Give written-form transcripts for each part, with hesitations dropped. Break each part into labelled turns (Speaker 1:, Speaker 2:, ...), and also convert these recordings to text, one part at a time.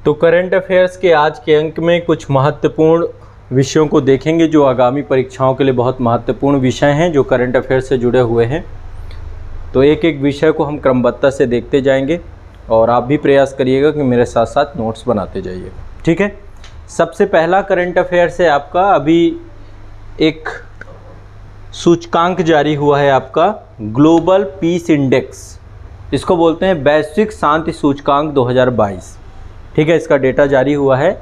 Speaker 1: तो current affairs के आज के अंक में कुछ महत्वपूर्ण विषयों को देखेंगे जो आगामी परीक्षाओं के लिए बहुत महत्वपूर्ण विषय हैं, जो करंट अफेयर्स से जुड़े हुए हैं। तो एक एक विषय को हम क्रमबद्धता से देखते जाएंगे और आप भी प्रयास करिएगा कि मेरे साथ साथ नोट्स बनाते जाइए, ठीक है। सबसे पहला करंट अफेयर्स है आपका, अभी एक सूचकांक जारी हुआ है आपका ग्लोबल पीस इंडेक्स, इसको बोलते हैं वैश्विक शांति सूचकांक 2022, ठीक है। इसका डेटा जारी हुआ है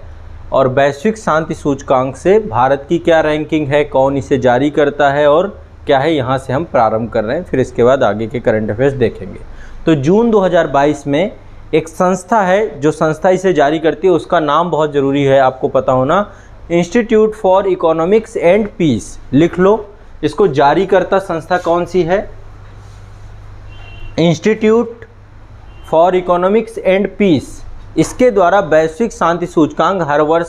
Speaker 1: और वैश्विक शांति सूचकांक से भारत की क्या रैंकिंग है, कौन इसे जारी करता है और क्या है, यहाँ से हम प्रारंभ कर रहे हैं। फिर इसके बाद आगे के करंट अफेयर्स देखेंगे। तो जून 2022 में एक संस्था है, जो संस्था इसे जारी करती है उसका नाम बहुत ज़रूरी है आपको पता होना, institute for economics and peace, लिख लो। इसको जारी करता संस्था कौन सी है? Institute for economics and peace. इसके द्वारा वैश्विक शांति सूचकांक हर वर्ष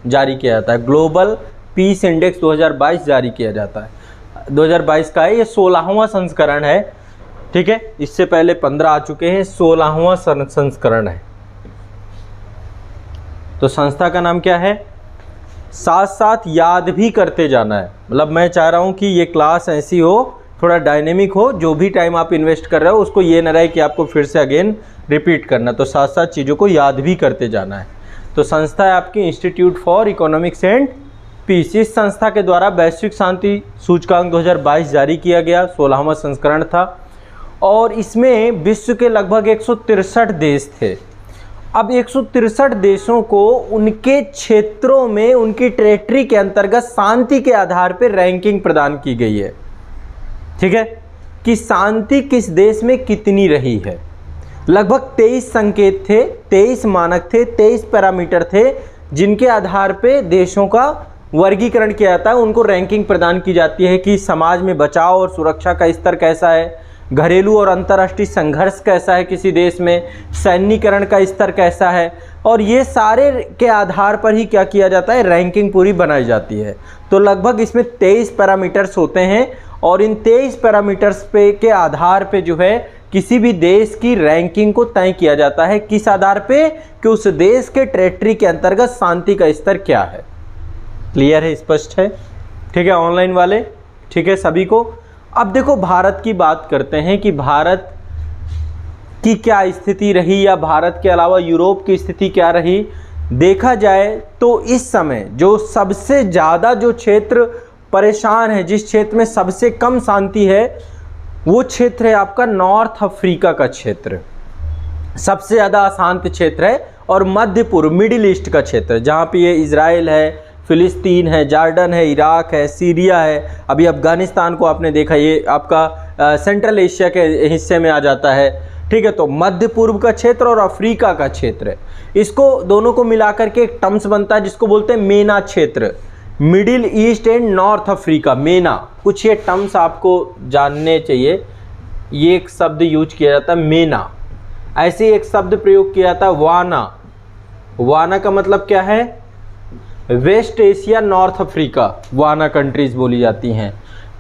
Speaker 1: जारी किया जाता है। ग्लोबल पीस इंडेक्स 2022 जारी किया जाता है। 2022 का है, ये 16वां संस्करण है, ठीक है। इससे पहले 15 आ चुके हैं, 16वां संस्करण है। तो संस्था का नाम क्या है? साथ साथ याद भी करते जाना है, मतलब मैं चाह रहा हूं कि ये क्लास ऐसी हो, थोड़ा डायनेमिक हो, जो भी टाइम आप इन्वेस्ट कर रहे हो उसको ये न रहे कि आपको फिर से अगेन रिपीट करना, तो साथ साथ चीज़ों को याद भी करते जाना है। तो संस्था है आपकी institute for economics and peace. इस संस्था के द्वारा वैश्विक शांति सूचकांक 2022 जारी किया गया, 16वां संस्करण था और इसमें विश्व के लगभग 163 देश थे। अब 163 देशों को उनके क्षेत्रों में उनकी टेरिटरी के अंतर्गत शांति के आधार पर रैंकिंग प्रदान की गई है, ठीक है, कि शांति किस देश में कितनी रही है। लगभग 23 संकेत थे, 23 मानक थे, 23 पैरामीटर थे, जिनके आधार पे देशों का वर्गीकरण किया जाता है, उनको रैंकिंग प्रदान की जाती है कि समाज में बचाव और सुरक्षा का स्तर कैसा है, घरेलू और अंतर्राष्ट्रीय संघर्ष कैसा है किसी देश में, सैन्यीकरण का स्तर कैसा है, और ये सारे के आधार पर ही क्या किया जाता है, रैंकिंग पूरी बनाई जाती है। तो लगभग इसमें 23 पैरामीटर्स होते हैं और इन 23 पैरामीटर्स पे के आधार पे जो है किसी भी देश की रैंकिंग को तय किया जाता है। किस आधार पे? कि उस देश के टेरिटरी के अंतर्गत शांति का स्तर क्या है। क्लियर है, स्पष्ट है, ठीक है ऑनलाइन वाले, ठीक है सभी को। अब देखो भारत की बात करते हैं कि भारत की क्या स्थिति रही या भारत के अलावा यूरोप की स्थिति क्या रही। देखा जाए तो इस समय जो सबसे ज़्यादा जो क्षेत्र परेशान है, जिस क्षेत्र में सबसे कम शांति है, वो क्षेत्र है आपका नॉर्थ अफ्रीका का क्षेत्र, सबसे ज़्यादा अशांत क्षेत्र है। और मध्य पूर्व मिडिल ईस्ट का क्षेत्र, जहाँ पे ये इजराइल है, फिलिस्तीन है, जॉर्डन है, इराक है, सीरिया है, अभी अफगानिस्तान को आपने देखा, ये आपका सेंट्रल एशिया के हिस्से में आ जाता है, ठीक है। तो मध्य पूर्व का क्षेत्र और अफ्रीका का क्षेत्र, इसको दोनों को मिलाकर के एक टर्म्स बनता है जिसको बोलते हैं मेना क्षेत्र, middle east and north Africa, मेना। कुछ ये टर्म्स आपको जानने चाहिए। ये एक शब्द यूज किया जाता है मेना, ऐसे एक शब्द प्रयोग किया जाता है वाना। वाना का मतलब क्या है? वेस्ट एशिया, नॉर्थ अफ्रीका, वाना कंट्रीज बोली जाती हैं,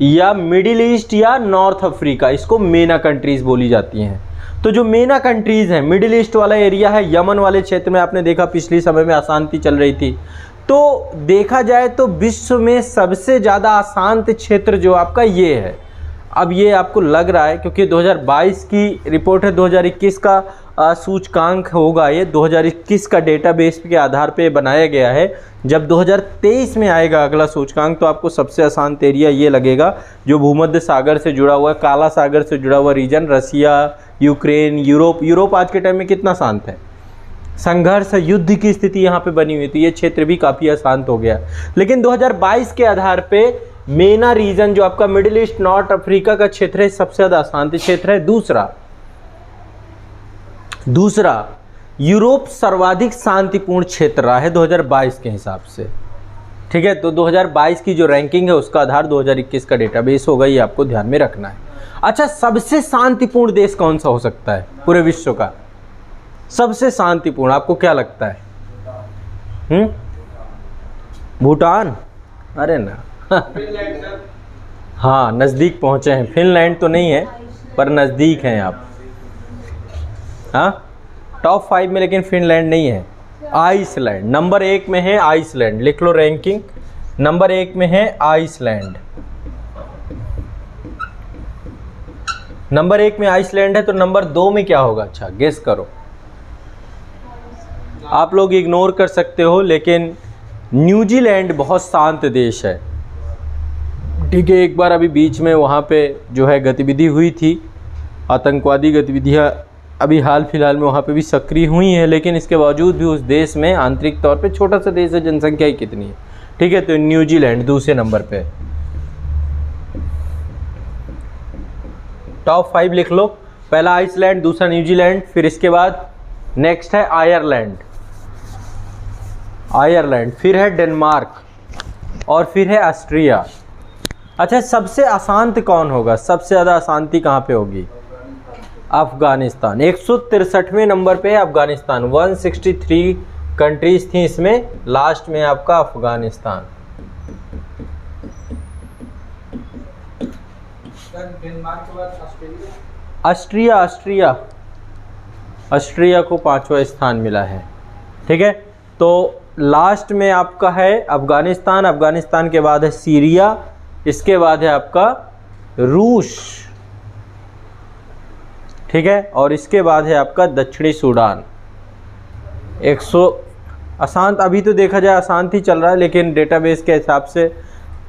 Speaker 1: या मिडिल ईस्ट या नॉर्थ अफ्रीका, इसको मेना कंट्रीज बोली जाती हैं। तो जो मेना कंट्रीज हैं, मिडिल ईस्ट वाला एरिया है, यमन वाले क्षेत्र में आपने देखा पिछले समय में अशांति चल रही थी। तो देखा जाए तो विश्व में सबसे ज़्यादा अशांत क्षेत्र जो आपका ये है। अब ये आपको लग रहा है क्योंकि 2022 की रिपोर्ट है, 2021 का सूचकांक होगा, ये 2021 का डेटाबेस के आधार पे बनाया गया है। जब 2023 में आएगा अगला सूचकांक तो आपको सबसे अशांत एरिया ये लगेगा जो भूमध्य सागर से जुड़ा हुआ है, काला सागर से जुड़ा हुआ रीजन, रसिया, यूक्रेन, यूरोप आज के टाइम में कितना शांत है, संघर्ष, युद्ध की स्थिति यहाँ पे बनी हुई थी, ये क्षेत्र भी काफ़ी अशांत हो गया। लेकिन 2022 के आधार पे मेना रीजन जो आपका मिडिल ईस्ट नॉर्थ अफ्रीका का क्षेत्र है, सबसे ज़्यादा अशांत क्षेत्र है। दूसरा यूरोप सर्वाधिक शांतिपूर्ण क्षेत्र रहा है 2022 के हिसाब से, ठीक है। तो 2022 की जो रैंकिंग है उसका आधार 2021 का डेटाबेस होगा, ये आपको ध्यान में रखना है। अच्छा, सबसे शांतिपूर्ण देश कौन सा हो सकता है पूरे विश्व का? सबसे शांतिपूर्ण आपको क्या लगता है? भूटान? अरे ना हाँ, नज़दीक पहुँचे हैं। फिनलैंड तो नहीं है पर नज़दीक हैं आप। हाँ, टॉप 5 में लेकिन फिनलैंड नहीं है। आइसलैंड नंबर 1 में है। आइसलैंड लिख लो, रैंकिंग नंबर 1 में है आइसलैंड। नंबर 1 में आइसलैंड है तो नंबर 2 में क्या होगा? अच्छा गेस करो। आप लोग इग्नोर कर सकते हो, लेकिन न्यूजीलैंड बहुत शांत देश है। ठीक है, एक बार अभी बीच में वहाँ पे जो है गतिविधि हुई थी, आतंकवादी गतिविधियाँ अभी हाल फिलहाल में वहाँ पे भी सक्रिय हुई हैं, लेकिन इसके बावजूद भी उस देश में आंतरिक तौर पे छोटा सा देश है, जनसंख्या ही कितनी है। ठीक है, तो न्यूजीलैंड दूसरे नंबर पे। टॉप 5 लिख लो, पहला आइसलैंड, दूसरा न्यूजीलैंड, फिर इसके बाद नेक्स्ट है आयरलैंड, आयरलैंड, फिर है डेनमार्क और फिर है ऑस्ट्रिया। अच्छा, सबसे अशांत कौन होगा? सबसे ज़्यादा अशांति कहाँ पे होगी? अफ़गानिस्तान 163वें नंबर पे है अफ़गानिस्तान। 163 कंट्रीज थी इसमें, लास्ट में आपका अफ़गानिस्तान। ऑस्ट्रिया, ऑस्ट्रिया, ऑस्ट्रिया को 5वां स्थान मिला है। ठीक है, तो लास्ट में आपका है अफ़गानिस्तान, अफ़गानिस्तान के बाद है सीरिया, इसके बाद है आपका रूस। ठीक है, और इसके बाद है आपका दक्षिणी सूडान। 100 अशांत, अभी तो देखा जाए अशांत ही चल रहा है, लेकिन डेटाबेस के हिसाब से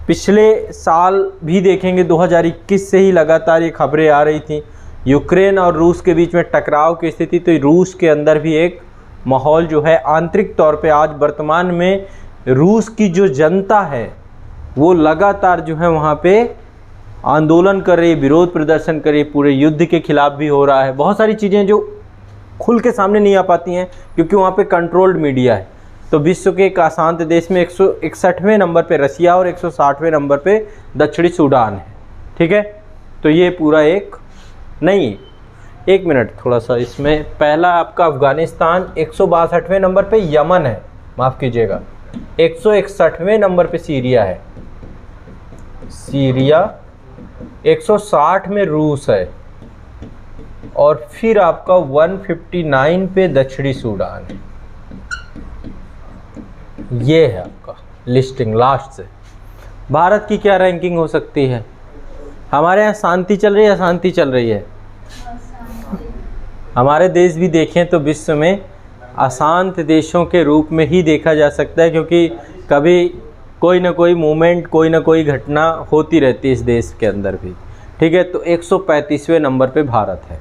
Speaker 1: पिछले साल भी देखेंगे 2021 से ही लगातार ये खबरें आ रही थी, यूक्रेन और रूस के बीच में टकराव की स्थिति। तो रूस के अंदर भी एक माहौल जो है आंतरिक तौर पे आज वर्तमान में रूस की जो जनता है वो लगातार जो है वहाँ पे आंदोलन कर रही है, विरोध प्रदर्शन कर रही है, पूरे युद्ध के खिलाफ भी हो रहा है। बहुत सारी चीज़ें जो खुल के सामने नहीं आ पाती हैं क्योंकि वहाँ पे कंट्रोल्ड मीडिया है। तो विश्व के एक अशांत देश में 161वें नंबर पे रसिया और 160वें नंबर पे दक्षिणी सूडान है। ठीक है, तो ये पूरा एक नहीं, एक मिनट थोड़ा सा इसमें, पहला आपका अफ़गानिस्तान, 162वें नंबर पे यमन है, माफ़ कीजिएगा, 161वें नंबर पे सीरिया है, सीरिया, 160 में रूस है, और फिर आपका 159 पे दक्षिणी सूडान है। ये है आपका लिस्टिंग लास्ट से। भारत की क्या रैंकिंग हो सकती है? हमारे यहाँ शांति चल रही है, अशांति चल रही है? हमारे देश भी देखें तो विश्व में अशांत देशों के रूप में ही देखा जा सकता है, क्योंकि कभी कोई ना कोई मूवमेंट, कोई ना कोई घटना होती रहती है इस देश के अंदर भी। ठीक है, तो 135वें नंबर पे भारत है।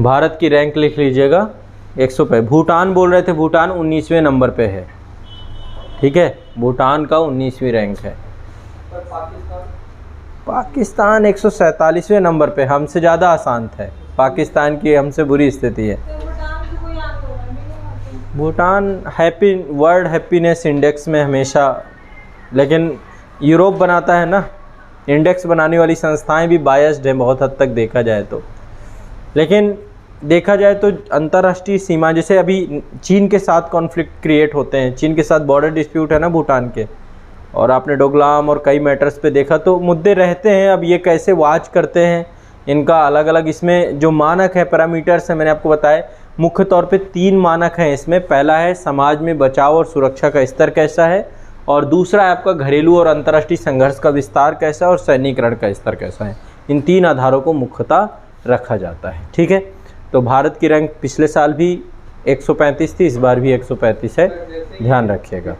Speaker 1: भारत की रैंक लिख लीजिएगा 100 पे। भूटान बोल रहे थे, भूटान 19वें नंबर पे है। ठीक है, भूटान का 19वीं रैंक है। पाकिस्तान 147वें नंबर पे, हमसे ज़्यादा अशांत है। पाकिस्तान की हमसे बुरी स्थिति है। Bhutan happy, world happiness index में हमेशा, लेकिन यूरोप बनाता है ना, इंडेक्स बनाने वाली संस्थाएं भी बायस्ड हैं बहुत हद तक देखा जाए तो। लेकिन देखा जाए तो अंतर्राष्ट्रीय सीमा, जैसे अभी चीन के साथ कॉन्फ्लिक्ट क्रिएट होते हैं, चीन के साथ बॉर्डर डिस्प्यूट है ना भूटान के, और आपने डोकलाम और कई मैटर्स पे देखा तो मुद्दे रहते हैं। अब ये कैसे वॉच करते हैं, इनका अलग अलग इसमें जो मानक है, पैरामीटर्स है, मैंने आपको बताया मुख्य तौर पे 3 मानक हैं इसमें। पहला है समाज में बचाव और सुरक्षा का स्तर कैसा है, और दूसरा है आपका घरेलू और अंतर्राष्ट्रीय संघर्ष का विस्तार कैसा है, और सैन्यीकरण का स्तर कैसा है। इन 3 आधारों को मुख्यतः रखा जाता है। ठीक है, तो भारत की रैंक पिछले साल भी 135 थी, इस बार भी 135 है, ध्यान रखिएगा।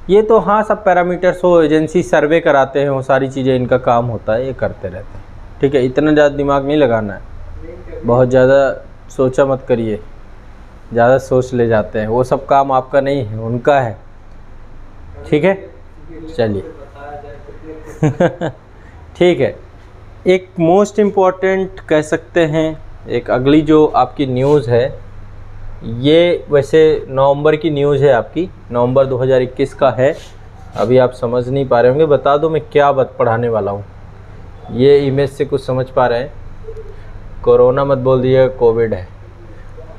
Speaker 1: ये तो हाँ, सब पैरामीटर्स हो, एजेंसी सर्वे कराते हैं, वो सारी चीज़ें इनका काम होता है, ये करते रहते हैं। ठीक है, इतना ज़्यादा दिमाग नहीं लगाना है, बहुत ज़्यादा सोचा मत करिए, ज़्यादा सोच ले जाते हैं, वो सब काम आपका नहीं है, उनका है। ठीक है, चलिए ठीक है, एक मोस्ट इम्पॉर्टेंट कह सकते हैं, एक अगली जो आपकी न्यूज़ है, ये वैसे नवंबर की न्यूज़ है आपकी, नवंबर 2021 का है। अभी आप समझ नहीं पा रहे होंगे, बता दो मैं क्या पढ़ाने वाला हूँ। ये इमेज से कुछ समझ पा रहे हैं? कोरोना मत बोल दिए, कोविड है।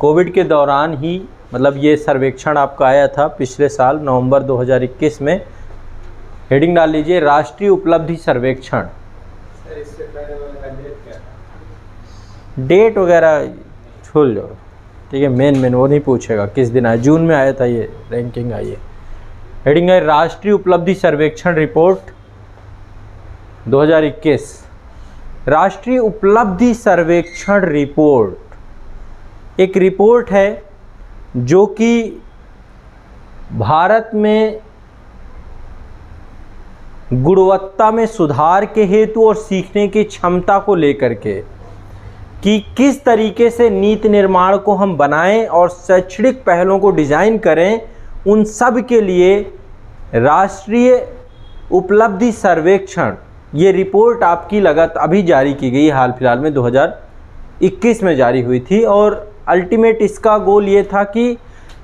Speaker 1: कोविड के दौरान ही, मतलब ये सर्वेक्षण आपका आया था पिछले साल नवंबर 2021 में। हेडिंग डाल लीजिए, राष्ट्रीय उपलब्धि सर्वेक्षण। डेट वगैरह छोड़ लो, ठीक है। मेन वो नहीं पूछेगा किस दिन आया, जून में आया था ये रैंकिंग आई है। हेडिंग है राष्ट्रीय उपलब्धि सर्वेक्षण रिपोर्ट 2021। राष्ट्रीय उपलब्धि सर्वेक्षण रिपोर्ट एक रिपोर्ट है जो कि भारत में गुणवत्ता में सुधार के हेतु और सीखने की क्षमता को लेकर के कि किस तरीके से नीति निर्माण को हम बनाएं और शैक्षणिक पहलों को डिज़ाइन करें, उन सब के लिए राष्ट्रीय उपलब्धि सर्वेक्षण ये रिपोर्ट आपकी अभी जारी की गई, हाल फिलहाल में 2021 में जारी हुई थी। और अल्टीमेट इसका गोल ये था कि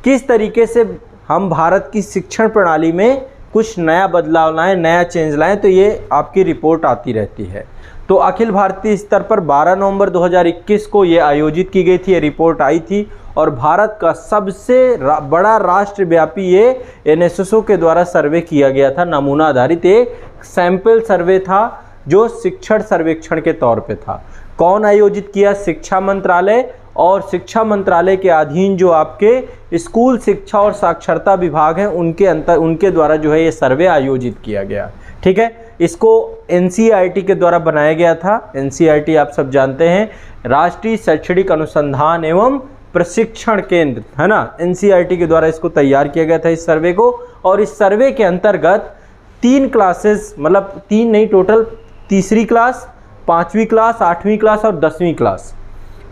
Speaker 1: किस तरीके से हम भारत की शिक्षण प्रणाली में कुछ नया बदलाव लाएं, नया चेंज लाएं, तो ये आपकी रिपोर्ट आती रहती है। तो अखिल भारतीय स्तर पर 12 नवंबर 2021 को ये आयोजित की गई थी, ये रिपोर्ट आई थी। और भारत का सबसे बड़ा राष्ट्रव्यापी ये एनएसएसओ के द्वारा सर्वे किया गया था, नमूना आधारित एक सैंपल सर्वे था जो शिक्षण सर्वेक्षण के तौर पे था। कौन आयोजित किया? शिक्षा मंत्रालय, और शिक्षा मंत्रालय के अधीन जो आपके स्कूल शिक्षा और साक्षरता विभाग हैं उनके द्वारा जो है ये सर्वे आयोजित किया गया, ठीक है। इसको एनसीईआरटी के द्वारा बनाया गया था। एनसीईआरटी आप सब जानते हैं, राष्ट्रीय शैक्षणिक अनुसंधान एवं प्रशिक्षण केंद्र, है ना। एनसीईआरटी के द्वारा इसको तैयार किया गया था, इस सर्वे को। और इस सर्वे के अंतर्गत 3 क्लासेस, मतलब 3 नहीं, टोटल तीसरी क्लास, 5वीं क्लास, 8वीं क्लास और 10वीं क्लास,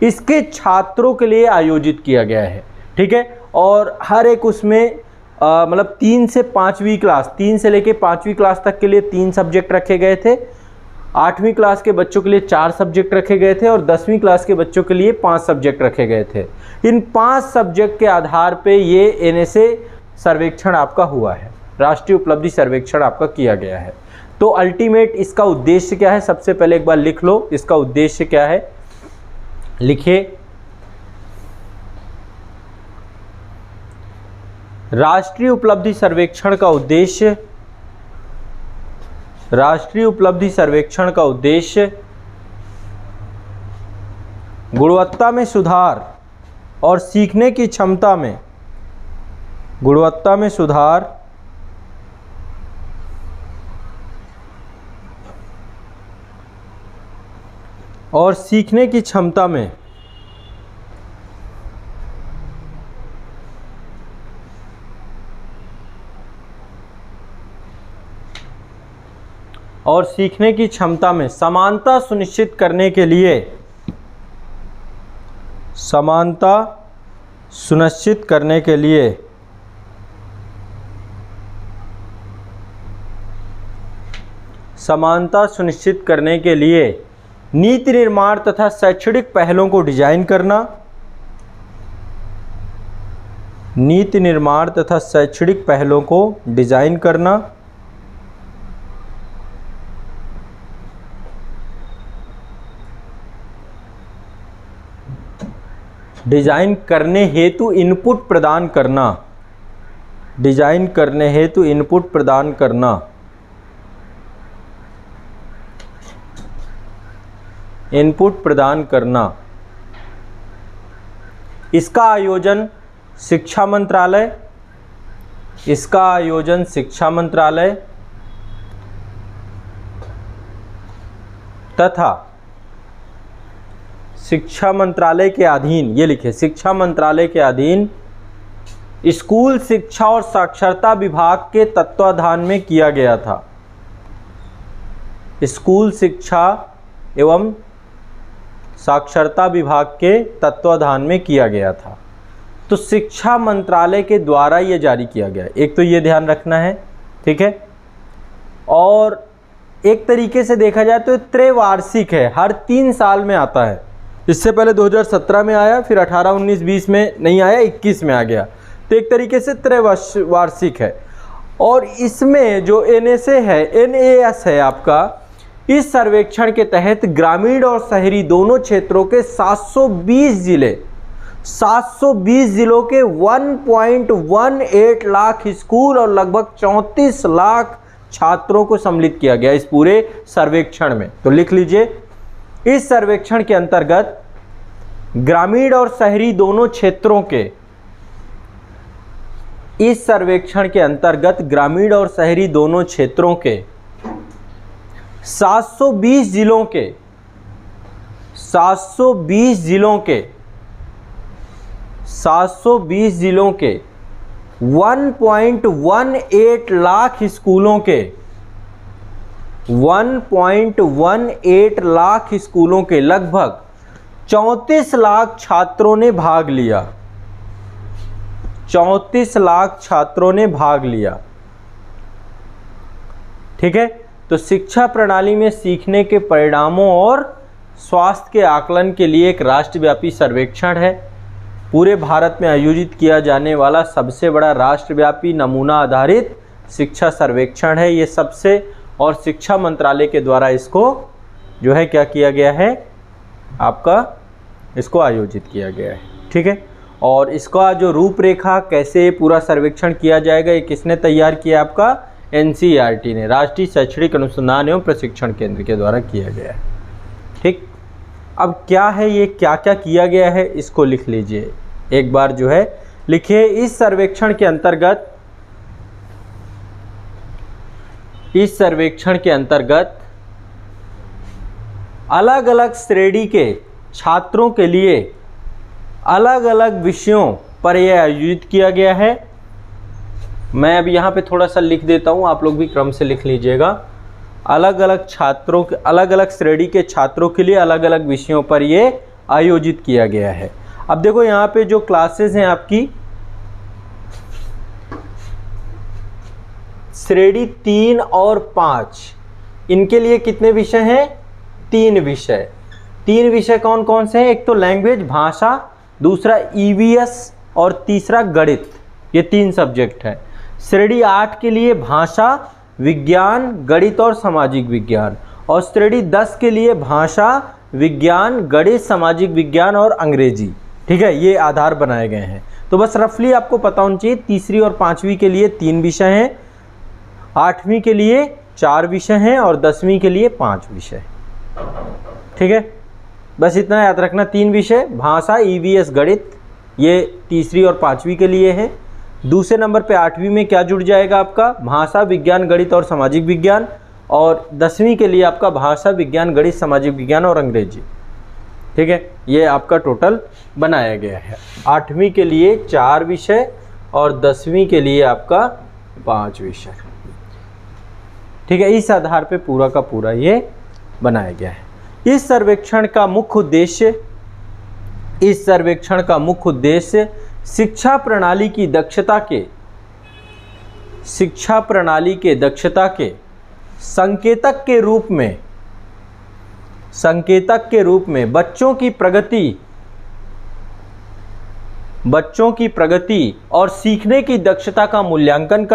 Speaker 1: इसके छात्रों के लिए आयोजित किया गया है, ठीक है। और हर एक उसमें मतलब 3 से 5वीं क्लास, 3 से लेके 5वीं क्लास तक के लिए 3 सब्जेक्ट रखे गए थे, 8वीं क्लास के बच्चों के लिए 4 सब्जेक्ट रखे गए थे, और 10वीं क्लास के बच्चों के लिए 5 सब्जेक्ट रखे गए थे। इन 5 सब्जेक्ट के आधार पे ये एनएसए सर्वेक्षण आपका हुआ है, राष्ट्रीय उपलब्धि सर्वेक्षण आपका किया गया है। तो अल्टीमेट इसका उद्देश्य क्या है, सबसे पहले एक बार लिख लो इसका उद्देश्य क्या है। लिखिए, राष्ट्रीय उपलब्धि सर्वेक्षण का उद्देश्य, राष्ट्रीय उपलब्धि सर्वेक्षण का उद्देश्य गुणवत्ता में सुधार और सीखने की क्षमता में, गुणवत्ता में सुधार और सीखने की क्षमता में समानता सुनिश्चित करने के लिए, समानता सुनिश्चित करने के लिए समानता सुनिश्चित करने के लिए नीति निर्माण तथा शैक्षणिक पहलों को डिजाइन करना, नीति निर्माण तथा शैक्षणिक पहलों को डिजाइन करना, डिजाइन करने हेतु इनपुट प्रदान करना, डिजाइन करने हेतु इनपुट प्रदान करना, इनपुट प्रदान करना। इसका आयोजन शिक्षा मंत्रालय, इसका आयोजन शिक्षा मंत्रालय तथा शिक्षा मंत्रालय के अधीन, ये लिखे, शिक्षा मंत्रालय के अधीन स्कूल शिक्षा और साक्षरता विभाग के तत्वाधान में किया गया था। स्कूल शिक्षा एवं साक्षरता विभाग के तत्वाधान में किया गया था। तो शिक्षा मंत्रालय के द्वारा ये जारी किया गया, एक तो ये ध्यान रखना है, ठीक है। और एक तरीके से देखा जाए तो त्रैवार्षिक है, हर 3 साल में आता है। इससे पहले 2017 में आया, फिर 18, 19, 20 में नहीं आया, 21 में आ गया। तो एक तरीके से त्रैवार्षिक है। और इसमें जो एनएसए है, एनएएस है आपका, इस सर्वेक्षण के तहत ग्रामीण और शहरी दोनों क्षेत्रों के 720 जिले, 720 जिलों के 1.18 लाख स्कूल और लगभग 34 लाख छात्रों को सम्मिलित किया गया इस पूरे सर्वेक्षण में। तो लिख लीजिए, इस सर्वेक्षण के अंतर्गत ग्रामीण और शहरी दोनों क्षेत्रों के, इस सर्वेक्षण के अंतर्गत ग्रामीण और शहरी दोनों क्षेत्रों के 720 जिलों के 1.18 लाख स्कूलों के 1.18 लाख स्कूलों के लगभग 34 लाख छात्रों ने भाग लिया। 34 लाख छात्रों ने भाग लिया। ठीक है, तो शिक्षा प्रणाली में सीखने के परिणामों और स्वास्थ्य के आकलन के लिए एक राष्ट्रव्यापी सर्वेक्षण है। पूरे भारत में आयोजित किया जाने वाला सबसे बड़ा राष्ट्रव्यापी नमूना आधारित शिक्षा सर्वेक्षण है ये सबसे, और शिक्षा मंत्रालय के द्वारा इसको जो है क्या किया गया है, आपका इसको आयोजित किया गया है। ठीक है, और इसका जो रूपरेखा कैसे पूरा सर्वेक्षण किया जाएगा ये किसने तैयार किया, आपका NCERT ने, राष्ट्रीय शैक्षणिक अनुसंधान एवं प्रशिक्षण केंद्र के द्वारा किया गया है। ठीक, अब क्या है ये, क्या क्या किया गया है इसको लिख लीजिए एक बार, जो है लिखिए। इस सर्वेक्षण के अंतर्गत अलग अलग श्रेणी के छात्रों के लिए अलग अलग विषयों पर यह आयोजित किया गया है। मैं अब यहाँ पे थोड़ा सा लिख देता हूँ, आप लोग भी क्रम से लिख लीजिएगा। अलग अलग छात्रों के, अलग अलग श्रेणी के छात्रों के लिए अलग अलग विषयों पर यह आयोजित किया गया है। अब देखो यहाँ पे जो क्लासेस हैं आपकी, श्रेणी 3 और 5, इनके लिए कितने विषय हैं, 3 विषय। 3 विषय कौन कौन से हैं, एक तो लैंग्वेज भाषा, दूसरा EVS और तीसरा गणित, ये 3 सब्जेक्ट है। श्रेणी 8 के लिए भाषा, विज्ञान, गणित और सामाजिक विज्ञान, और श्रेणी 10 के लिए भाषा, विज्ञान, गणित, सामाजिक विज्ञान और अंग्रेजी। ठीक है, ये आधार बनाए गए हैं। तो बस रफली आपको पता होना चाहिए, तीसरी और 5वीं के लिए 3 विषय हैं, 8वीं के लिए 4 विषय हैं और 10वीं के लिए 5 विषय। ठीक है, बस इतना याद रखना, 3 विषय भाषा, EVS, गणित, ये तीसरी और 5वीं के लिए है। दूसरे नंबर पे 8वीं में क्या जुड़ जाएगा आपका, भाषा, विज्ञान, गणित और सामाजिक विज्ञान, और 10वीं के लिए आपका भाषा, विज्ञान, गणित, सामाजिक विज्ञान और अंग्रेजी। ठीक है, ये आपका टोटल बनाया गया है। 8वीं के लिए 4 विषय और 10वीं के लिए आपका 5 विषय। ठीक है, इस आधार पे पूरा का पूरा ये बनाया गया है। इस सर्वेक्षण का मुख्य उद्देश्य शिक्षा प्रणाली की दक्षता के संकेतक के रूप में बच्चों की प्रगति और सीखने की दक्षता का मूल्यांकन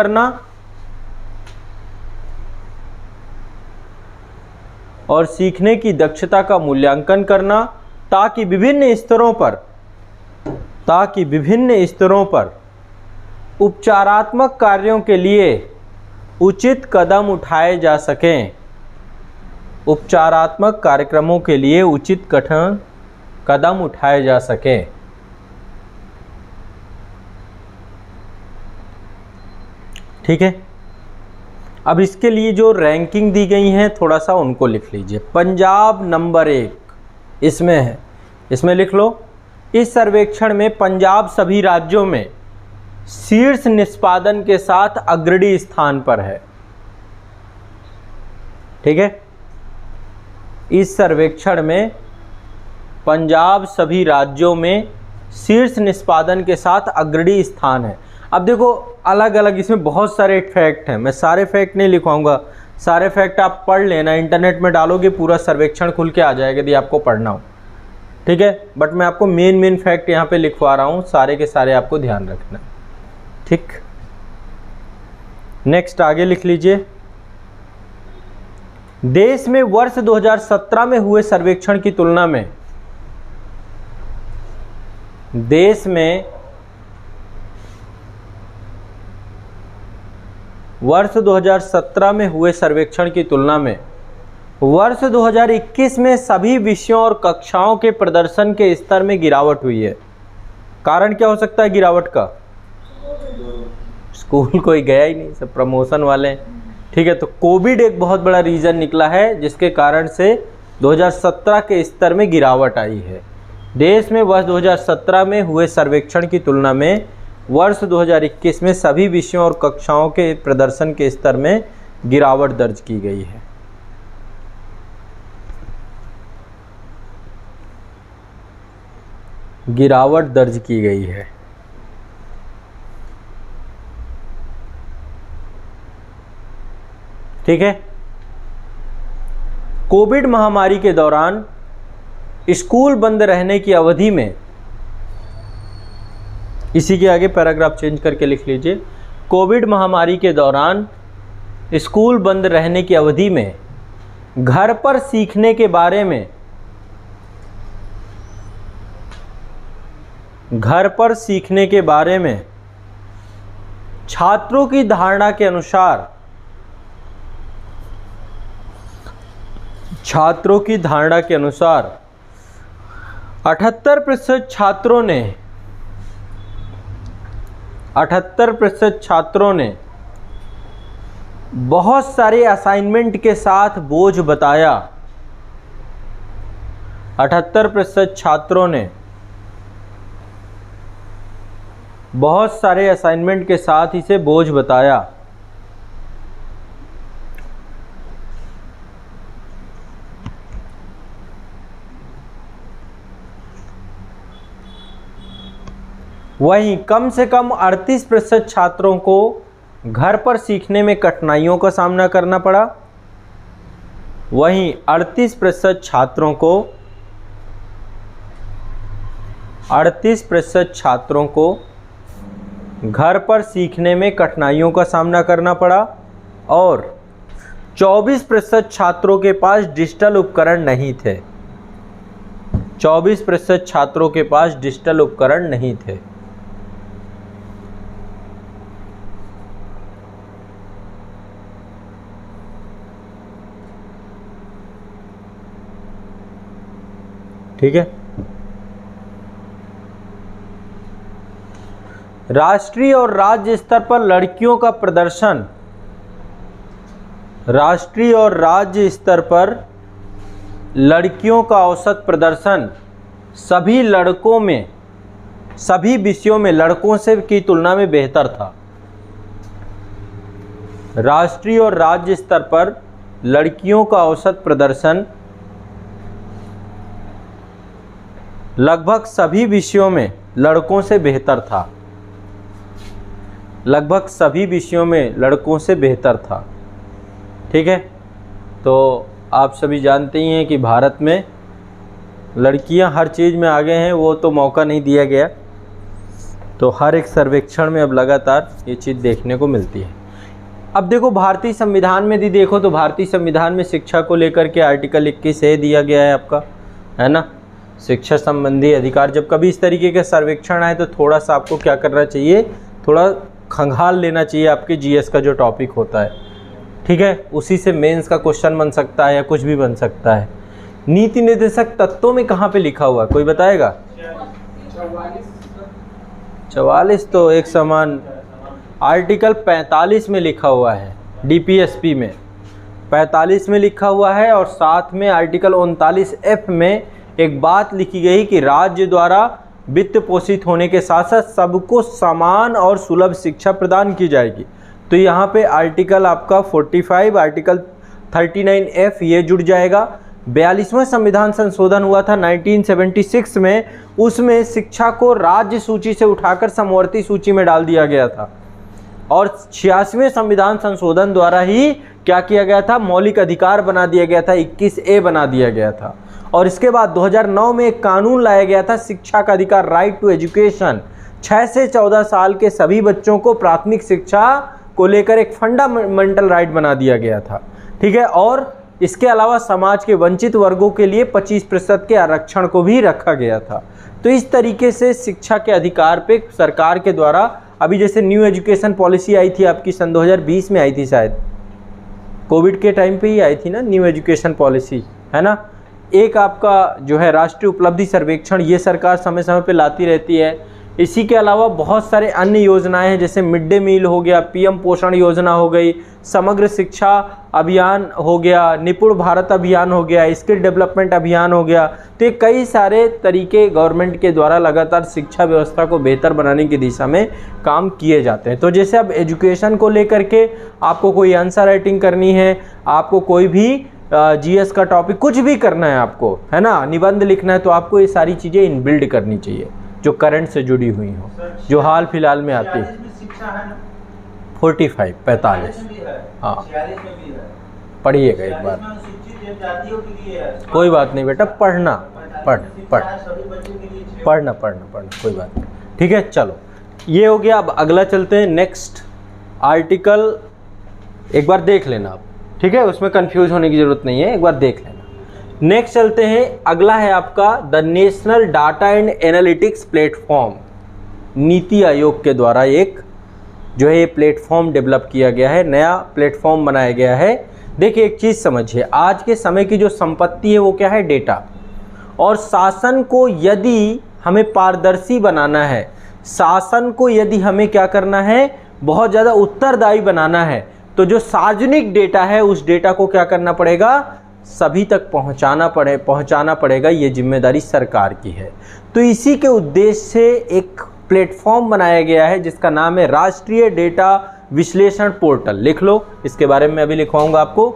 Speaker 1: करना, ताकि विभिन्न स्तरों पर उपचारात्मक कार्यों के लिए उचित कदम उठाए जा सकें। उपचारात्मक कार्यक्रमों के लिए उचित कदम उठाए जा सकें। ठीक है, अब इसके लिए जो रैंकिंग दी गई है थोड़ा सा उनको लिख लीजिए। पंजाब नंबर 1 इसमें है, इसमें लिख लो। इस सर्वेक्षण में पंजाब सभी राज्यों में शीर्ष निष्पादन के साथ अग्रणी स्थान पर है। ठीक है, इस सर्वेक्षण में पंजाब सभी राज्यों में शीर्ष निष्पादन के साथ अग्रणी स्थान है। अब देखो अलग अलग इसमें बहुत सारे फैक्ट हैं, मैं सारे फैक्ट नहीं लिखवाऊंगा, सारे फैक्ट आप पढ़ लेना, इंटरनेट में डालोगे पूरा सर्वेक्षण खुल के आ जाएगा यदि आपको पढ़ना हो। ठीक है, बट मैं आपको मेन फैक्ट यहाँ पे लिखवा रहा हूँ, सारे के सारे आपको ध्यान रखना। ठीक, नेक्स्ट आगे लिख लीजिए। देश में वर्ष 2017 में हुए सर्वेक्षण की तुलना में वर्ष 2017 में हुए सर्वेक्षण की तुलना में वर्ष 2021 में सभी विषयों और कक्षाओं के प्रदर्शन के स्तर में गिरावट हुई है। कारण क्या हो सकता है गिरावट का? स्कूल कोई गया ही नहीं, सब प्रमोशन वाले हैं। ठीक है, तो कोविड एक बहुत बड़ा रीज़न निकला है जिसके कारण से 2017 के स्तर में गिरावट आई है। देश में वर्ष 2017 में हुए सर्वेक्षण की तुलना में वर्ष 2021 में सभी विषयों और कक्षाओं के प्रदर्शन के स्तर में गिरावट दर्ज की गई है। गिरावट दर्ज की गई है। ठीक है, कोविड महामारी के दौरान स्कूल बंद रहने की अवधि में, इसी के आगे पैराग्राफ चेंज करके लिख लीजिए, कोविड महामारी के दौरान स्कूल बंद रहने की अवधि में घर पर सीखने के बारे में, घर पर सीखने के बारे में छात्रों की धारणा के अनुसार, छात्रों की धारणा के अनुसार 78% छात्रों ने 78% छात्रों ने बहुत सारे असाइनमेंट के साथ बोझ बताया। 78% छात्रों ने बहुत सारे असाइनमेंट के साथ इसे बोझ बताया। वहीं कम से कम 38% छात्रों को घर पर सीखने में कठिनाइयों का सामना करना पड़ा। वहीं 38% छात्रों को 38% छात्रों को घर पर सीखने में कठिनाइयों का सामना करना पड़ा और 24% छात्रों के पास डिजिटल उपकरण नहीं थे। 24% छात्रों के पास डिजिटल उपकरण नहीं थे। ठीक है, राष्ट्रीय और राज्य स्तर पर लड़कियों का प्रदर्शन, राष्ट्रीय और राज्य स्तर पर लड़कियों का औसत प्रदर्शन सभी लड़कों में, सभी विषयों में लड़कों से की तुलना में बेहतर था। राष्ट्रीय और राज्य स्तर पर लड़कियों का औसत प्रदर्शन लगभग सभी विषयों में लड़कों से बेहतर था। लगभग सभी विषयों में लड़कों से बेहतर था। ठीक है, तो आप सभी जानते ही हैं कि भारत में लड़कियां हर चीज़ में आगे हैं, वो तो मौका नहीं दिया गया। तो हर एक सर्वेक्षण में अब लगातार ये चीज़ देखने को मिलती है। अब देखो भारतीय संविधान में यदि देखो तो भारतीय संविधान में शिक्षा को लेकर के आर्टिकल 21A दिया गया है आपका, है ना, शिक्षा संबंधी अधिकार। जब कभी इस तरीके के सर्वेक्षण आए तो थोड़ा सा आपको क्या करना चाहिए, थोड़ा खंगाल लेना चाहिए आपके जीएस का जो टॉपिक होता है। ठीक है, उसी से मेंस का क्वेश्चन बन सकता है या कुछ भी बन सकता है। नीति निर्देशक तत्वों में कहाँ पे लिखा हुआ है, कोई बताएगा? 44 तो एक समान, आर्टिकल 45 में लिखा हुआ है, डीपीएसपी में 45 में लिखा हुआ है और साथ में आर्टिकल 39F में एक बात लिखी गई कि राज्य द्वारा वित्त पोषित होने के साथ साथ सबको समान और सुलभ शिक्षा प्रदान की जाएगी। तो यहाँ पे आर्टिकल आपका 45, आर्टिकल 39F ये जुड़ जाएगा। 42वां संविधान संशोधन हुआ था 1976 में, उसमें शिक्षा को राज्य सूची से उठाकर समवर्ती सूची में डाल दिया गया था और 86वें संविधान संशोधन द्वारा ही क्या किया गया था, मौलिक अधिकार बना दिया गया था, 21A बना दिया गया था। और इसके बाद 2009 में एक कानून लाया गया था शिक्षा का अधिकार, राइट टू एजुकेशन। 6 से 14 साल के सभी बच्चों को प्राथमिक शिक्षा को लेकर एक फंडामेंटल राइट बना दिया गया था। ठीक है, और इसके अलावा समाज के वंचित वर्गों के लिए 25% के आरक्षण को भी रखा गया था। तो इस तरीके से शिक्षा के अधिकार पे सरकार के द्वारा, अभी जैसे न्यू एजुकेशन पॉलिसी आई थी आपकी सन 2020 में आई थी शायद, कोविड के टाइम पे ही आई थी ना न्यू एजुकेशन पॉलिसी, है ना। एक आपका जो है राष्ट्रीय उपलब्धि सर्वेक्षण, ये सरकार समय समय पे लाती रहती है। इसी के अलावा बहुत सारे अन्य योजनाएं हैं, जैसे मिड डे मील हो गया, पीएम पोषण योजना हो गई, समग्र शिक्षा अभियान हो गया, निपुण भारत अभियान हो गया, स्किल डेवलपमेंट अभियान हो गया। तो ये कई सारे तरीके गवर्नमेंट के द्वारा लगातार शिक्षा व्यवस्था को बेहतर बनाने की दिशा में काम किए जाते हैं। तो जैसे अब एजुकेशन को लेकर के आपको कोई आंसर राइटिंग करनी है, आपको कोई भी जीएस का टॉपिक कुछ भी करना है आपको, है ना, निबंध लिखना है, तो आपको ये सारी चीज़ें इनबिल्ड करनी चाहिए जो करंट से जुड़ी हुई हो, जो हाल फिलहाल में आती है। 45 हाँ, पढ़िएगा एक बार, कोई बात नहीं बेटा, पढ़ना कोई बात नहीं, ठीक है। चलो ये हो गया। अब अगला चलते हैं, नेक्स्ट आर्टिकल एक बार देख लेना आप, ठीक है, उसमें कंफ्यूज होने की जरूरत नहीं है, एक बार देख लेना। नेक्स्ट चलते हैं, अगला है आपका the national data and analytics platform. NITI Aayog के द्वारा एक जो है ये प्लेटफॉर्म डेवलप किया गया है, नया प्लेटफॉर्म बनाया गया है। देखिए एक चीज़ समझिए, आज के समय की जो संपत्ति है वो क्या है, डेटा। और शासन को यदि हमें पारदर्शी बनाना है, शासन को यदि हमें क्या करना है, बहुत ज़्यादा उत्तरदायी बनाना है, तो जो सार्वजनिक डेटा है उस डेटा को क्या करना पड़ेगा, सभी तक पहुंचाना पड़ेगा। ये जिम्मेदारी सरकार की है। तो इसी के उद्देश्य से एक प्लेटफॉर्म बनाया गया है जिसका नाम है राष्ट्रीय डेटा विश्लेषण पोर्टल। लिख लो, इसके बारे में अभी लिखवाऊंगा आपको।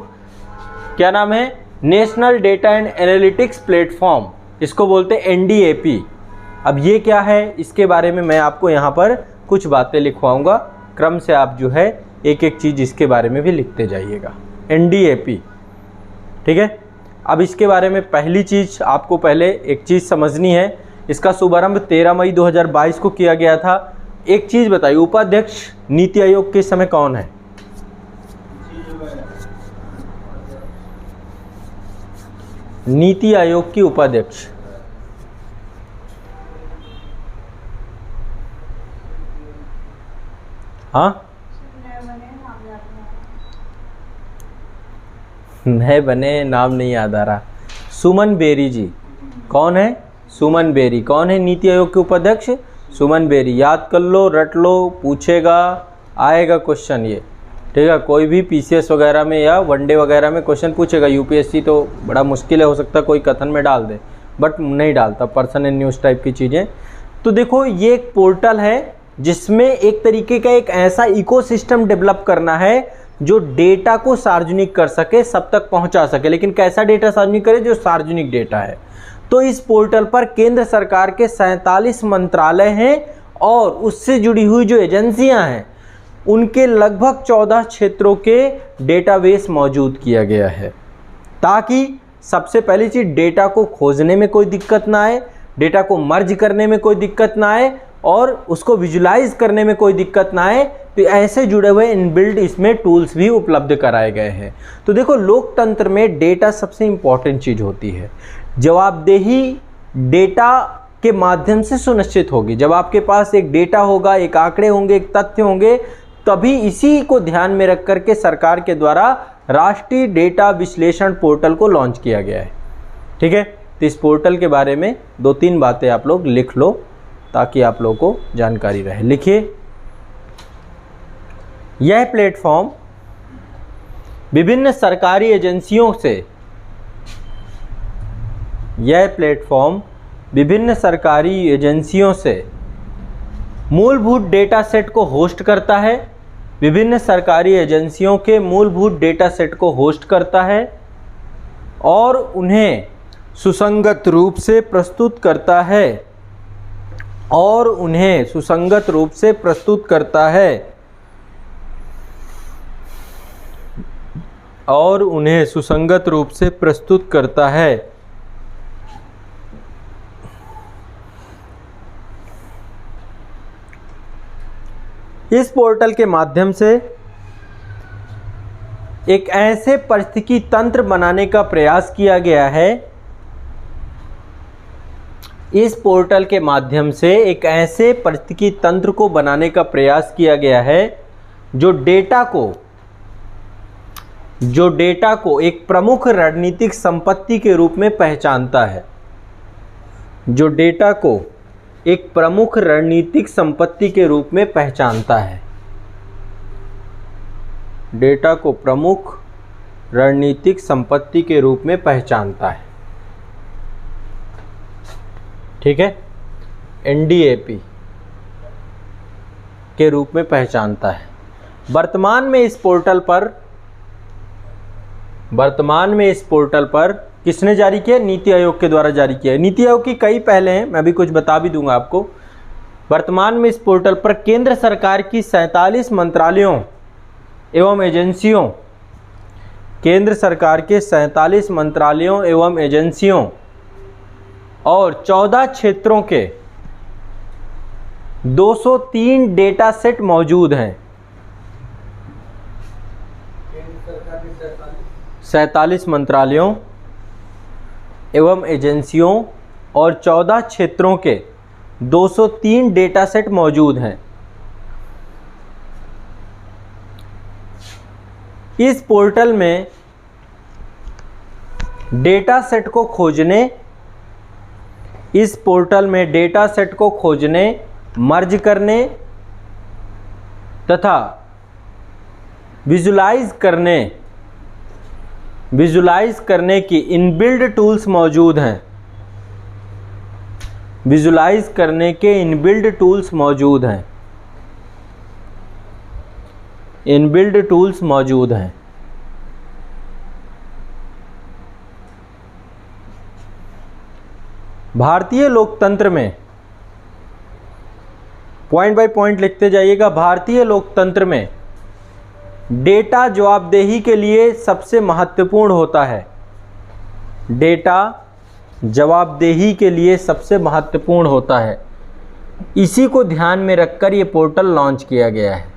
Speaker 1: क्या नाम है, national data and analytics platform, इसको बोलते हैं NDAP। अब ये क्या है, इसके बारे में मैं आपको यहाँ पर कुछ बातें लिखवाऊंगा, क्रम से आप जो है एक एक चीज़ इसके बारे में भी लिखते जाइएगा। NDAP, ठीक है। अब इसके बारे में पहली चीज़ आपको पहले एक चीज़ समझनी है, इसका शुभारंभ 13 मई 2022 को किया गया था। एक चीज़ बताइए, उपाध्यक्ष नीति आयोग के समय कौन है? नीति आयोग की उपाध्यक्ष हाँ, नए बने, नाम नहीं याद आ रहा। सुमन बेरी जी। कौन है? सुमन बेरी। कौन है नीति आयोग के उपाध्यक्ष? सुमन बेरी। याद कर लो, रट लो, पूछेगा, आएगा क्वेश्चन ये, ठीक है। कोई भी PCS वगैरह में या वनडे वगैरह में क्वेश्चन पूछेगा। UPSC तो बड़ा मुश्किल है, हो सकता है कोई कथन में डाल दे, बट नहीं डालता, पर्सन एंड न्यूज़ टाइप की चीज़ें। तो देखो ये एक पोर्टल है जिसमें एक तरीके का एक ऐसा इकोसिस्टम डेवलप करना है जो डेटा को सार्वजनिक कर सके, सब तक पहुंचा सके। लेकिन कैसा डेटा सार्वजनिक करे? जो सार्वजनिक डेटा है। तो इस पोर्टल पर केंद्र सरकार के 47 मंत्रालय हैं और उससे जुड़ी हुई जो एजेंसियां हैं उनके लगभग 14 क्षेत्रों के डेटाबेस मौजूद किया गया है, ताकि सबसे पहली चीज़ डेटा को खोजने में कोई दिक्कत ना आए, डेटा को मर्ज करने में कोई दिक्कत ना आए और उसको विजुलाइज करने में कोई दिक्कत ना आए। तो ऐसे जुड़े हुए इनबिल्ड इसमें टूल्स भी उपलब्ध कराए गए हैं। तो देखो लोकतंत्र में डेटा सबसे इम्पॉर्टेंट चीज़ होती है। जवाबदेही डेटा के माध्यम से सुनिश्चित होगी। जब आपके पास एक डेटा होगा, एक आंकड़े होंगे, एक तथ्य होंगे, तभी इसी को ध्यान में रख करके सरकार के द्वारा राष्ट्रीय डेटा विश्लेषण पोर्टल को लॉन्च किया गया है, ठीक है। तो इस पोर्टल के बारे में 2-3 बातें आप लोग लिख लो ताकि आप लोगों को जानकारी रहे। लिखिए, यह प्लेटफॉर्म विभिन्न सरकारी एजेंसियों से मूलभूत डेटा सेट को होस्ट करता है। विभिन्न सरकारी एजेंसियों के मूलभूत डेटा सेट को होस्ट करता है और उन्हें सुसंगत रूप से प्रस्तुत करता है इस पोर्टल के माध्यम से एक ऐसे पारिस्थितिकी तंत्र बनाने का प्रयास किया गया है। इस पोर्टल के माध्यम से एक ऐसे पारिस्थितिकी तंत्र को बनाने का प्रयास किया गया है जो डेटा को जो डेटा को एक प्रमुख रणनीतिक संपत्ति के रूप में पहचानता है, जो डेटा को एक प्रमुख रणनीतिक संपत्ति के रूप में पहचानता है, डेटा को प्रमुख रणनीतिक संपत्ति के रूप में पहचानता है। ठीक है, एनडीएपी के रूप में पहचानता है। वर्तमान में इस पोर्टल पर किसने जारी किया? नीति आयोग के द्वारा जारी किया है। नीति आयोग की कई पहले हैं, मैं अभी कुछ बता भी दूंगा आपको। वर्तमान में इस पोर्टल पर केंद्र सरकार की 47 मंत्रालयों एवं एजेंसियों, केंद्र सरकार के 47 मंत्रालयों एवं एजेंसियों और 14 क्षेत्रों के 203 डेटा सेट मौजूद हैं। 47 मंत्रालयों एवं एजेंसियों और 14 क्षेत्रों के 203 डेटा सेट मौजूद हैं। इस पोर्टल में डेटा सेट को खोजने, मर्ज करने तथा विजुलाइज करने की इनबिल्ड टूल्स मौजूद हैं। विजुलाइज करने के इनबिल्ड टूल्स मौजूद हैं। इनबिल्ड टूल्स मौजूद हैं। भारतीय लोकतंत्र में, पॉइंट बाय पॉइंट लिखते जाइएगा, भारतीय लोकतंत्र में डेटा जवाबदेही के लिए सबसे महत्वपूर्ण होता है। डेटा जवाबदेही के लिए सबसे महत्वपूर्ण होता है। इसी को ध्यान में रखकर ये पोर्टल लॉन्च किया गया है।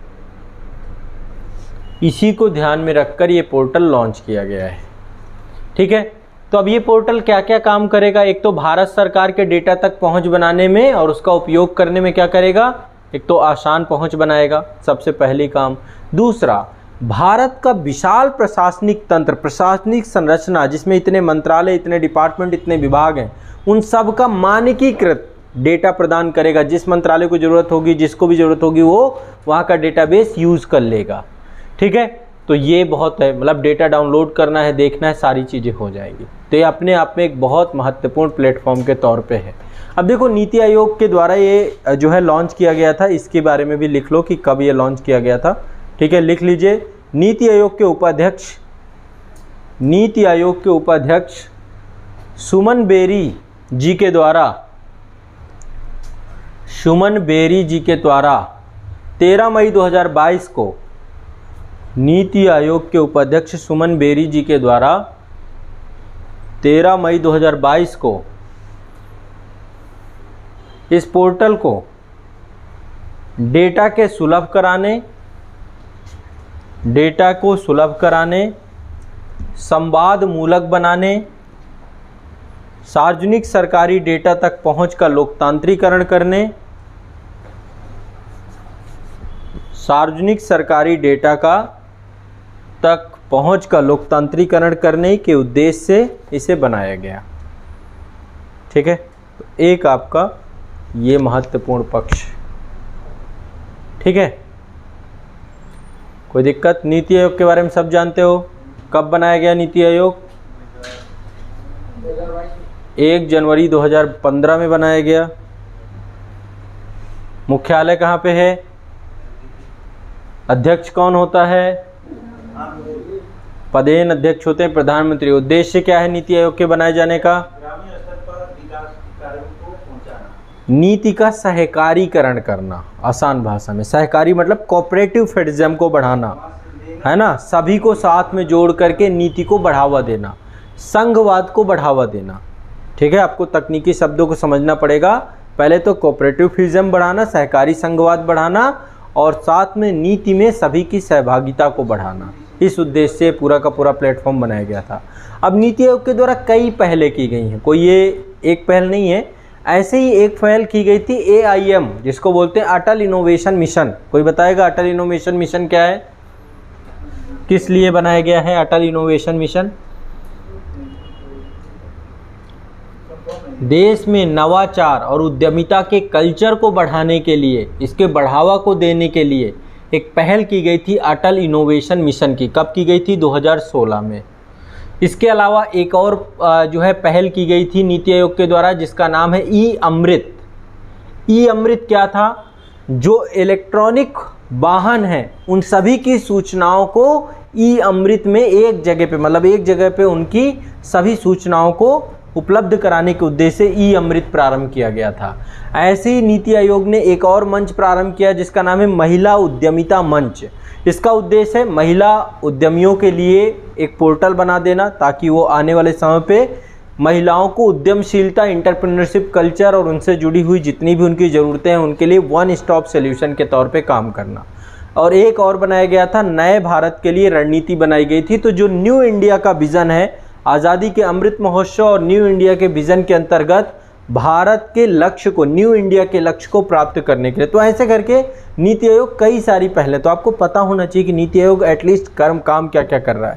Speaker 1: इसी को ध्यान में रखकर ये पोर्टल लॉन्च किया गया है। ठीक है, तो अब ये पोर्टल क्या क्या काम करेगा? एक तो भारत सरकार के डेटा तक पहुंच बनाने में और उसका उपयोग करने में क्या करेगा? एक तो आसान पहुंच बनाएगा, सबसे पहली काम। दूसरा, भारत का विशाल प्रशासनिक तंत्र, प्रशासनिक संरचना जिसमें इतने मंत्रालय, इतने डिपार्टमेंट, इतने विभाग हैं, उन सब का मानकीकृत डेटा प्रदान करेगा। जिस मंत्रालय को ज़रूरत होगी, जिसको भी ज़रूरत होगी, वो वहाँ का डेटाबेस यूज़ कर लेगा। ठीक है, तो ये बहुत है, मतलब डेटा डाउनलोड करना है, देखना है, सारी चीज़ें हो जाएगी। तो ये अपने आप में एक बहुत महत्वपूर्ण प्लेटफॉर्म के तौर पे है। अब देखो, नीति आयोग के द्वारा ये जो है लॉन्च किया गया था, इसके बारे में भी लिख लो कि कब ये लॉन्च किया गया था। ठीक है, लिख लीजिए। नीति आयोग के उपाध्यक्ष सुमन बेरी जी के द्वारा 13 मई 2022 को, नीति आयोग के उपाध्यक्ष सुमन बेरी जी के द्वारा 13 मई 2022 को इस पोर्टल को डेटा को सुलभ कराने, संवाद मूलक बनाने, सार्वजनिक सरकारी डेटा तक पहुंच का लोकतांत्रिकरण करने, सार्वजनिक सरकारी डेटा तक पहुंच का लोकतांत्रिकरण करने के उद्देश्य से इसे बनाया गया। ठीक है, तो एक आपका ये महत्वपूर्ण पक्ष। ठीक है, कोई दिक्कत? नीति आयोग के बारे में सब जानते हो। कब बनाया गया नीति आयोग? 1 जनवरी 2015 में बनाया गया। मुख्यालय कहाँ पे है? अध्यक्ष कौन होता है? पदेन अध्यक्ष होते हैं प्रधानमंत्री। उद्देश्य क्या है नीति आयोग के बनाए जाने का?
Speaker 2: ग्रामीण स्तर पर विकास कार्यों को पहुंचाना,
Speaker 1: नीति का सहकारीकरण करना। आसान भाषा में सहकारी मतलब कोऑपरेटिव फेडरलिज्म को बढ़ाना, है ना, सभी को साथ में जोड़ करके नीति को बढ़ावा देना, संघवाद को बढ़ावा देना। ठीक है, आपको तकनीकी शब्दों को समझना पड़ेगा। पहले तो कोऑपरेटिव फेडरलिज्म बढ़ाना, सहकारी संघवाद बढ़ाना और साथ में नीति में सभी की सहभागिता को बढ़ाना। इस उद्देश्य से पूरा का पूरा प्लेटफॉर्म बनाया गया था। अब नीति आयोग के द्वारा कई पहलें की गई हैं, कोई ये एक पहल नहीं है। ऐसे ही एक पहल की गई थी AIM, जिसको बोलते हैं अटल इनोवेशन मिशन। कोई बताएगा अटल इनोवेशन मिशन क्या है? किस लिए बनाया गया है अटल इनोवेशन मिशन? देश में नवाचार और उद्यमिता के कल्चर को बढ़ाने के लिए, इसके बढ़ावा को देने के लिए एक पहल की गई थी अटल इनोवेशन मिशन की। कब की गई थी? 2016 में। इसके अलावा एक और जो है पहल की गई थी नीति आयोग के द्वारा, जिसका नाम है ई अमृत। ई अमृत क्या था? जो इलेक्ट्रॉनिक वाहन हैं उन सभी की सूचनाओं को ई अमृत में एक जगह पे, मतलब एक जगह पे उनकी सभी सूचनाओं को उपलब्ध कराने के उद्देश्य से ई अमृत प्रारंभ किया गया था। ऐसे ही नीति आयोग ने एक और मंच प्रारंभ किया जिसका नाम है महिला उद्यमिता मंच। इसका उद्देश्य है महिला उद्यमियों के लिए एक पोर्टल बना देना, ताकि वो आने वाले समय पे महिलाओं को उद्यमशीलता, एंटरप्रेन्योरशिप कल्चर और उनसे जुड़ी हुई जितनी भी उनकी ज़रूरतें हैं उनके लिए वन स्टॉप सॉल्यूशन के तौर पे काम करना। और एक और बनाया गया था, नए भारत के लिए रणनीति बनाई गई थी। तो जो न्यू इंडिया का विज़न है, आज़ादी के अमृत महोत्सव और न्यू इंडिया के विज़न के अंतर्गत भारत के लक्ष्य को, न्यू इंडिया के लक्ष्य को प्राप्त करने के लिए, तो ऐसे करके नीति आयोग कई सारी पहले, तो आपको पता होना चाहिए कि नीति आयोग एटलीस्ट काम क्या क्या कर रहा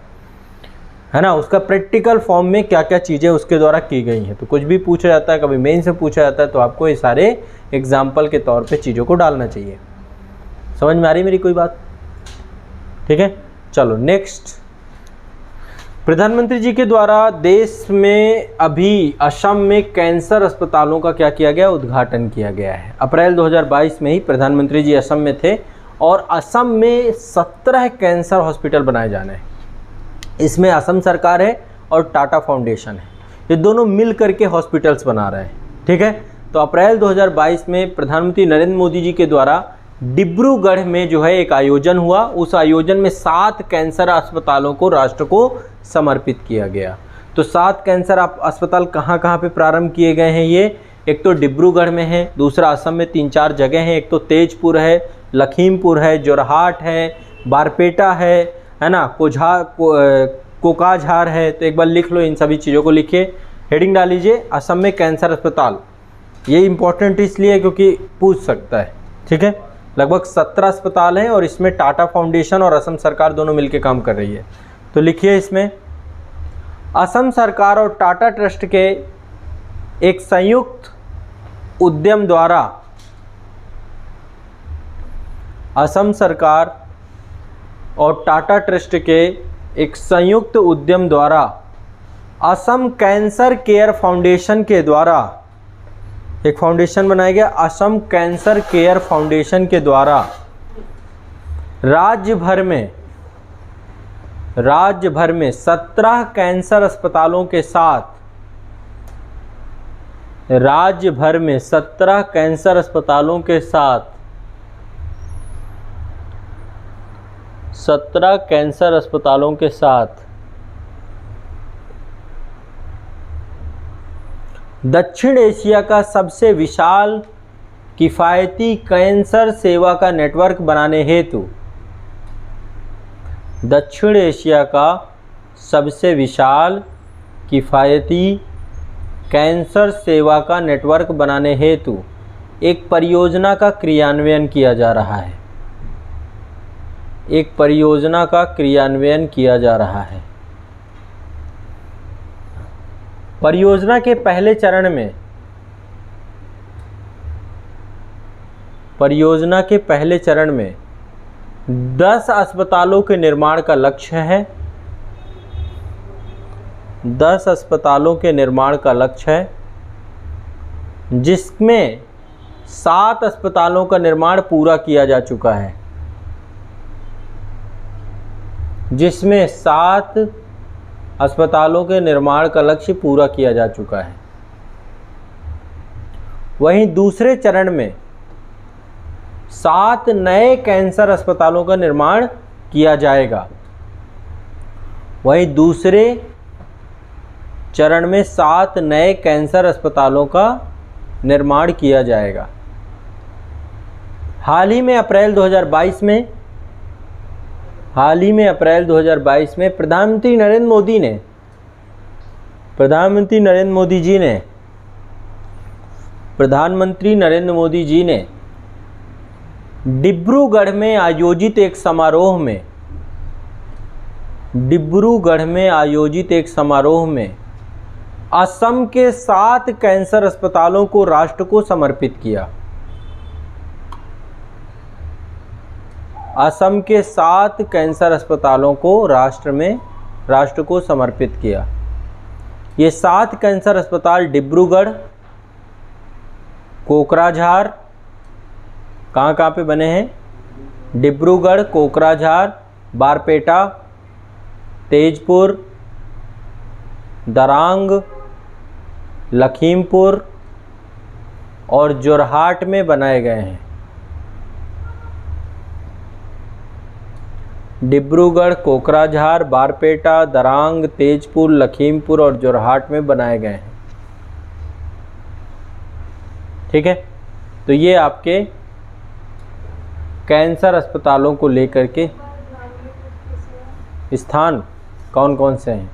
Speaker 1: है ना, उसका प्रैक्टिकल फॉर्म में क्या क्या चीज़ें उसके द्वारा की गई हैं। तो कुछ भी पूछा जाता है, कभी मेन से पूछा जाता है, तो आपको ये सारे एग्जाम्पल के तौर पे चीज़ों को डालना चाहिए। समझ में आ रही मेरी कोई बात? ठीक है, चलो नेक्स्ट। प्रधानमंत्री जी के द्वारा देश में अभी असम में कैंसर अस्पतालों का क्या किया गया? उद्घाटन किया गया है। अप्रैल 2022 में ही प्रधानमंत्री जी असम में थे और असम में 17 कैंसर हॉस्पिटल बनाए जाने हैं। इसमें असम सरकार है और टाटा फाउंडेशन है, ये दोनों मिल करके हॉस्पिटल्स बना रहे हैं। ठीक है, तो अप्रैल 2022 में प्रधानमंत्री नरेंद्र मोदी जी के द्वारा डिब्रूगढ़ में जो है एक आयोजन हुआ। उस आयोजन में 7 कैंसर अस्पतालों को राष्ट्र को समर्पित किया गया। तो 7 कैंसर अस्पताल कहाँ पे प्रारंभ किए गए हैं? ये एक तो डिब्रूगढ़ में है, दूसरा असम में 3-4 जगह हैं। एक तो तेजपुर है, लखीमपुर है, जोरहाट है, बारपेटा है ना, कोकाझार है। तो एक बार लिख लो, इन सभी चीज़ों को लिखिए, हेडिंग डाल लीजिए असम में कैंसर अस्पताल। ये इंपॉर्टेंट इसलिए क्योंकि पूछ सकता है। ठीक है, लगभग 17 अस्पताल हैं और इसमें टाटा फाउंडेशन और असम सरकार दोनों मिलकर काम कर रही है। तो लिखिए इसमें, असम सरकार और टाटा ट्रस्ट के एक संयुक्त उद्यम द्वारा, असम सरकार और टाटा ट्रस्ट के एक संयुक्त उद्यम द्वारा असम कैंसर केयर फाउंडेशन के द्वारा एक फाउंडेशन बनाया गया। असम कैंसर केयर फाउंडेशन के द्वारा राज्य भर में 17 कैंसर अस्पतालों के साथ, राज्य भर में 17 कैंसर अस्पतालों के साथ 17 कैंसर अस्पतालों के साथ दक्षिण एशिया का सबसे विशाल किफ़ायती कैंसर सेवा का नेटवर्क बनाने हेतु, दक्षिण एशिया का सबसे विशाल किफ़ायती कैंसर सेवा का नेटवर्क बनाने हेतु एक परियोजना का क्रियान्वयन किया जा रहा है। एक परियोजना का क्रियान्वयन किया जा रहा है। परियोजना के पहले चरण में, परियोजना के पहले चरण में 10 अस्पतालों के निर्माण का लक्ष्य है। 10 अस्पतालों के निर्माण का लक्ष्य है, जिसमें 7 अस्पतालों का निर्माण पूरा किया जा चुका है। जिसमें 7 अस्पतालों के निर्माण का लक्ष्य पूरा किया जा चुका है। वहीं दूसरे चरण में 7 नए कैंसर अस्पतालों का निर्माण किया जाएगा। वहीं दूसरे चरण में 7 नए कैंसर अस्पतालों का निर्माण किया जाएगा। हाल ही में अप्रैल 2022 में प्रधानमंत्री नरेंद्र मोदी जी ने डिब्रूगढ़ में आयोजित एक समारोह में डिब्रूगढ़ में आयोजित एक समारोह में असम के 7 कैंसर अस्पतालों को राष्ट्र को समर्पित किया। असम के 7 कैंसर अस्पतालों को राष्ट्र को समर्पित किया। ये 7 कैंसर अस्पताल डिब्रूगढ़, कोकराझार, कहाँ पे बने हैं? डिब्रूगढ़, कोकराझार, बारपेटा, तेजपुर, दरांग, लखीमपुर और जोरहाट में बनाए गए हैं। डिब्रूगढ़, कोकराझार, बारपेटा, दरांग, तेजपुर, लखीमपुर और जोरहाट में बनाए गए हैं। ठीक है, तो ये आपके कैंसर अस्पतालों को लेकर के स्थान कौन कौन से हैं?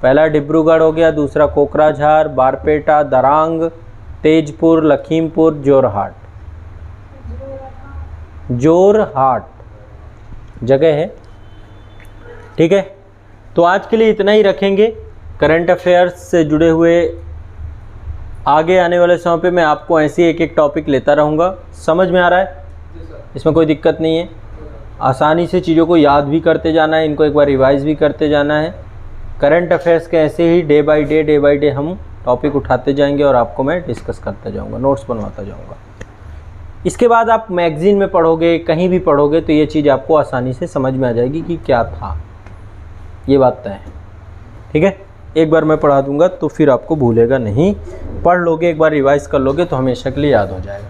Speaker 1: पहला डिब्रूगढ़ हो गया, दूसरा कोकराझार, बारपेटा, दरांग, तेजपुर, लखीमपुर, जोरहाट जगह है। ठीक है, तो आज के लिए इतना ही रखेंगे। करंट अफेयर्स से जुड़े हुए आगे आने वाले समय पे मैं आपको ऐसे एक एक टॉपिक लेता रहूँगा। समझ में आ रहा है? इसमें कोई दिक्कत नहीं है। आसानी से चीज़ों को याद भी करते जाना है, इनको एक बार रिवाइज भी करते जाना है। करंट अफेयर्स के ऐसे ही डे बाय डे हम टॉपिक उठाते जाएंगे और आपको मैं डिस्कस करते जाऊँगा, नोट्स बनवाता जाऊँगा। इसके बाद आप मैगज़ीन में पढ़ोगे, कहीं भी पढ़ोगे तो ये चीज़ आपको आसानी से समझ में आ जाएगी कि क्या था, ये बात तय है। ठीक है, एक बार मैं पढ़ा दूंगा तो फिर आपको भूलेगा नहीं। पढ़ लोगे, एक बार रिवाइज कर लोगे तो हमेशा के लिए याद हो जाएगा।